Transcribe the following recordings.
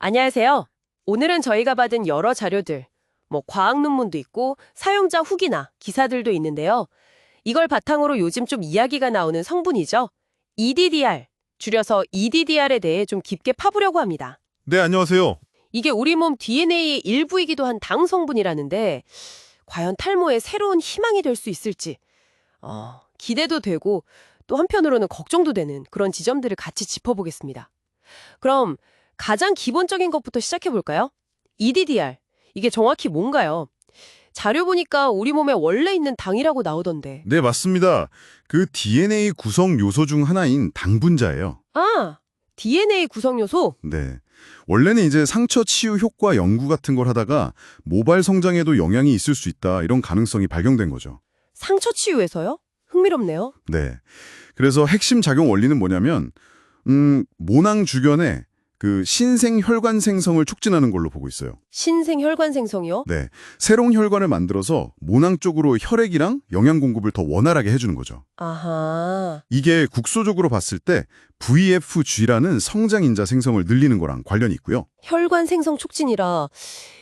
안녕하세요. 오늘은 저희가 받은 여러 자료들, 과학 논문도 있고 사용자 후기나 기사들도 있는데요. 이걸 바탕으로 요즘 좀 이야기가 나오는 성분이죠. EDDR, 줄여서 EDDR에 대해 좀 깊게 파보려고 합니다. 네, 안녕하세요. 이게 우리 몸 DNA의 일부이기도 한 당 성분이라는데 과연 탈모의 새로운 희망이 될 수 있을지 기대도 되고 또 한편으로는 걱정도 되는 그런 지점들을 같이 짚어보겠습니다. 그럼 가장 기본적인 것부터 시작해볼까요? EDDR, 이게 정확히 뭔가요? 자료 보니까 우리 몸에 원래 있는 당이라고 나오던데. 네, 맞습니다. 그 DNA 구성 요소 중 하나인 당분자예요. 아, DNA 구성 요소? 네. 원래는 이제 상처 치유 효과 연구 같은 걸 하다가 모발 성장에도 영향이 있을 수 있다, 이런 가능성이 발견된 거죠. 상처 치유에서요? 흥미롭네요. 네. 그래서 핵심 작용 원리는 뭐냐면 모낭 주변에 그 신생 혈관 생성을 촉진하는 걸로 보고 있어요. 신생 혈관 생성이요? 네. 새로운 혈관을 만들어서 모낭 쪽으로 혈액이랑 영양 공급을 더 원활하게 해주는 거죠. 아하. 이게 국소적으로 봤을 때 VFG라는 성장인자 생성을 늘리는 거랑 관련이 있고요. 혈관 생성 촉진이라.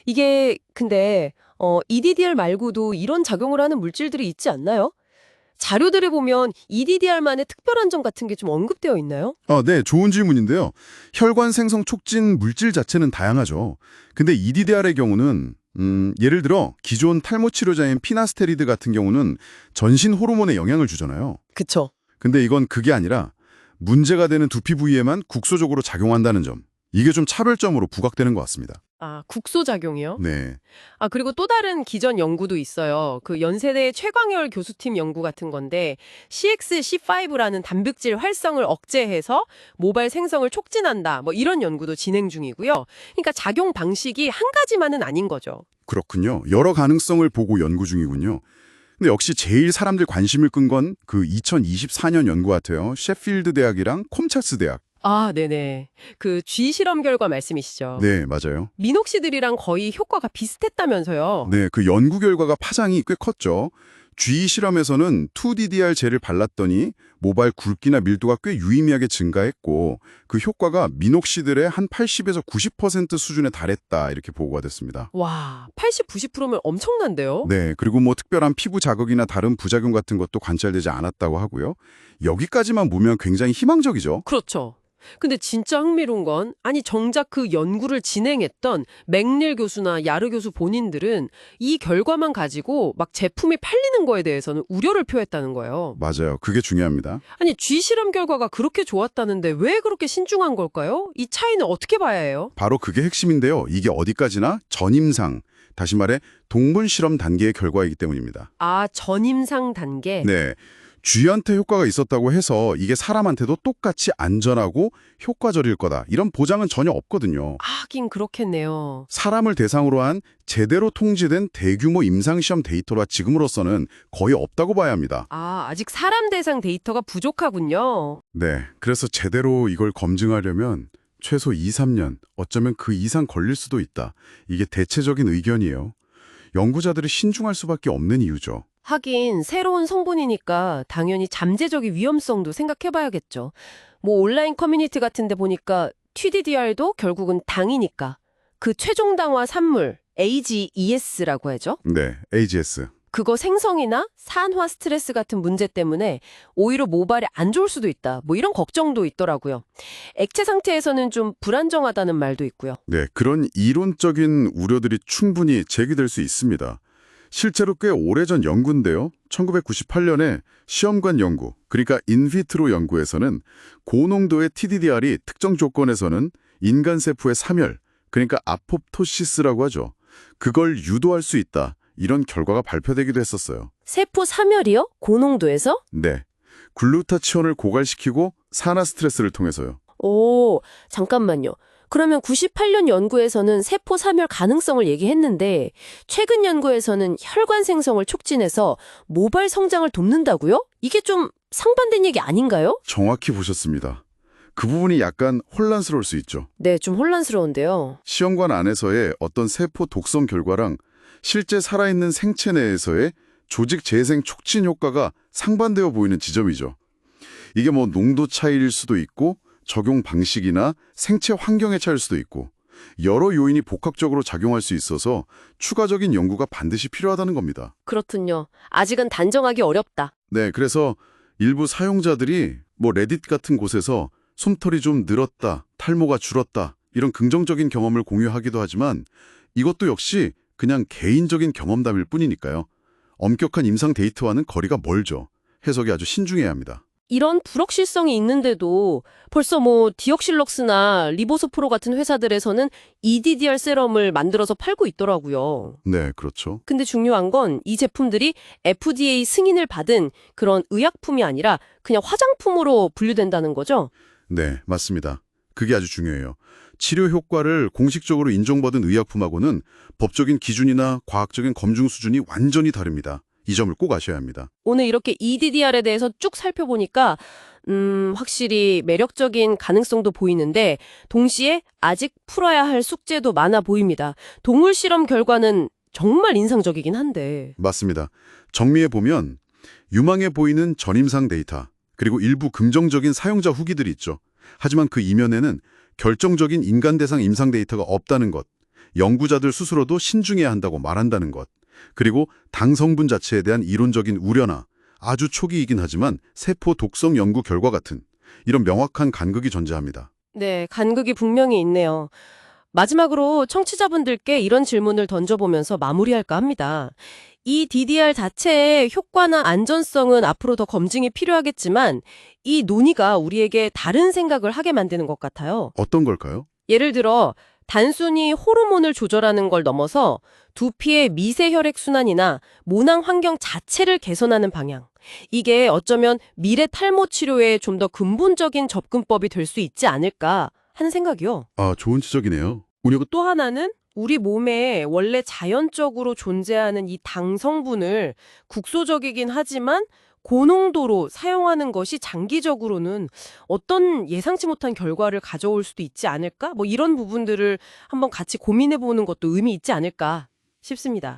이게 근데 EDDR 말고도 이런 작용을 하는 물질들이 있지 않나요? 자료들을 보면 EDDR만의 특별한 점 같은 게 좀 언급되어 있나요? 네, 좋은 질문인데요. 혈관 생성 촉진 물질 자체는 다양하죠. 근데 EDDR의 경우는 예를 들어 기존 탈모 치료자인 피나스테리드 같은 경우는 전신 호르몬에 영향을 주잖아요. 그쵸. 근데 이건 그게 아니라 문제가 되는 두피 부위에만 국소적으로 작용한다는 점. 이게 좀 차별점으로 부각되는 것 같습니다. 아, 국소작용이요? 네. 아, 그리고 또 다른 기존 연구도 있어요. 그 연세대 최광열 교수팀 연구 같은 건데 CXC5라는 단백질 활성을 억제해서 모발 생성을 촉진한다. 이런 연구도 진행 중이고요. 그러니까 작용 방식이 한 가지만은 아닌 거죠. 그렇군요. 여러 가능성을 보고 연구 중이군요. 근데 역시 제일 사람들 관심을 끈 건 그 2024년 연구 같아요. 셰필드 대학이랑 콤차스 대학. 아, 네네. 그 쥐 실험 결과 말씀이시죠. 네, 맞아요. 미녹시딜이랑 거의 효과가 비슷했다면서요. 네, 그 연구 결과가 파장이 꽤 컸죠. G 실험에서는 2DDR 젤을 발랐더니 모발 굵기나 밀도가 꽤 유의미하게 증가했고 그 효과가 미녹시딜의 한 80에서 90% 수준에 달했다, 이렇게 보고가 됐습니다. 와, 80, 90%면 엄청난데요? 네, 그리고 특별한 피부 자극이나 다른 부작용 같은 것도 관찰되지 않았다고 하고요. 여기까지만 보면 굉장히 희망적이죠. 그렇죠. 근데 진짜 흥미로운 건 정작 그 연구를 진행했던 맥닐 교수나 야르 교수 본인들은 이 결과만 가지고 막 제품이 팔리는 거에 대해서는 우려를 표했다는 거예요. 맞아요. 그게 중요합니다. 쥐 실험 결과가 그렇게 좋았다는데 왜 그렇게 신중한 걸까요? 이 차이는 어떻게 봐야 해요? 바로 그게 핵심인데요. 이게 어디까지나 전임상, 다시 말해 동물 실험 단계의 결과이기 때문입니다. 아, 전임상 단계? 네. 쥐한테 효과가 있었다고 해서 이게 사람한테도 똑같이 안전하고 효과적일 거다, 이런 보장은 전혀 없거든요. 하긴 그렇겠네요. 사람을 대상으로 한 제대로 통제된 대규모 임상시험 데이터라 지금으로서는 거의 없다고 봐야 합니다. 아, 아직 사람 대상 데이터가 부족하군요. 네. 그래서 제대로 이걸 검증하려면 최소 2, 3년, 어쩌면 그 이상 걸릴 수도 있다. 이게 대체적인 의견이에요. 연구자들이 신중할 수밖에 없는 이유죠. 하긴 새로운 성분이니까 당연히 잠재적인 위험성도 생각해봐야겠죠. 온라인 커뮤니티 같은 데 보니까 TDDR도 결국은 당이니까 그 최종당화 산물 AGES라고 하죠. 네, AGS. 그거 생성이나 산화 스트레스 같은 문제 때문에 오히려 모발에 안 좋을 수도 있다. 이런 걱정도 있더라고요. 액체 상태에서는 좀 불안정하다는 말도 있고요. 네, 그런 이론적인 우려들이 충분히 제기될 수 있습니다. 실제로 꽤 오래전 연구인데요. 1998년에 시험관 연구, 그러니까 인비트로 연구에서는 고농도의 TDDR이 특정 조건에서는 인간 세포의 사멸, 그러니까 아포프토시스라고 하죠. 그걸 유도할 수 있다, 이런 결과가 발표되기도 했었어요. 세포 사멸이요? 고농도에서? 네, 글루타치온을 고갈시키고 산화 스트레스를 통해서요. 오, 잠깐만요. 그러면 98년 연구에서는 세포 사멸 가능성을 얘기했는데 최근 연구에서는 혈관 생성을 촉진해서 모발 성장을 돕는다고요? 이게 좀 상반된 얘기 아닌가요? 정확히 보셨습니다. 그 부분이 약간 혼란스러울 수 있죠. 네, 좀 혼란스러운데요. 시험관 안에서의 어떤 세포 독성 결과랑 실제 살아있는 생체 내에서의 조직 재생 촉진 효과가 상반되어 보이는 지점이죠. 이게 농도 차이일 수도 있고 적용 방식이나 생체 환경의 차이일 수도 있고 여러 요인이 복합적으로 작용할 수 있어서 추가적인 연구가 반드시 필요하다는 겁니다. 그렇군요. 아직은 단정하기 어렵다. 네, 그래서 일부 사용자들이 레딧 같은 곳에서 솜털이 좀 늘었다, 탈모가 줄었다, 이런 긍정적인 경험을 공유하기도 하지만 이것도 역시 그냥 개인적인 경험담일 뿐이니까요. 엄격한 임상 데이터와는 거리가 멀죠. 해석이 아주 신중해야 합니다. 이런 불확실성이 있는데도 벌써 디옥실럭스나 리보소프로 같은 회사들에서는 EDDR 세럼을 만들어서 팔고 있더라고요. 네, 그렇죠. 근데 중요한 건 이 제품들이 FDA 승인을 받은 그런 의약품이 아니라 그냥 화장품으로 분류된다는 거죠? 네, 맞습니다. 그게 아주 중요해요. 치료 효과를 공식적으로 인정받은 의약품하고는 법적인 기준이나 과학적인 검증 수준이 완전히 다릅니다. 이 점을 꼭 아셔야 합니다. 오늘 이렇게 EDDR에 대해서 쭉 살펴보니까 확실히 매력적인 가능성도 보이는데 동시에 아직 풀어야 할 숙제도 많아 보입니다. 동물 실험 결과는 정말 인상적이긴 한데. 맞습니다. 정리해 보면 유망해 보이는 전임상 데이터, 그리고 일부 긍정적인 사용자 후기들이 있죠. 하지만 그 이면에는 결정적인 인간 대상 임상 데이터가 없다는 것, 연구자들 스스로도 신중해야 한다고 말한다는 것, 그리고 당 성분 자체에 대한 이론적인 우려나 아주 초기이긴 하지만 세포 독성 연구 결과 같은 이런 명확한 간극이 존재합니다. 네, 간극이 분명히 있네요. 마지막으로 청취자분들께 이런 질문을 던져보면서 마무리할까 합니다. 이 DDR 자체의 효과나 안전성은 앞으로 더 검증이 필요하겠지만 이 논의가 우리에게 다른 생각을 하게 만드는 것 같아요. 어떤 걸까요? 예를 들어 단순히 호르몬을 조절하는 걸 넘어서 두피의 미세 혈액 순환이나 모낭 환경 자체를 개선하는 방향. 이게 어쩌면 미래 탈모 치료에 좀 더 근본적인 접근법이 될 수 있지 않을까 하는 생각이요. 아, 좋은 지적이네요. 그리고 또 하나는 우리 몸에 원래 자연적으로 존재하는 이 당 성분을 국소적이긴 하지만 고농도로 사용하는 것이 장기적으로는 어떤 예상치 못한 결과를 가져올 수도 있지 않을까? 이런 부분들을 한번 같이 고민해 보는 것도 의미 있지 않을까 싶습니다.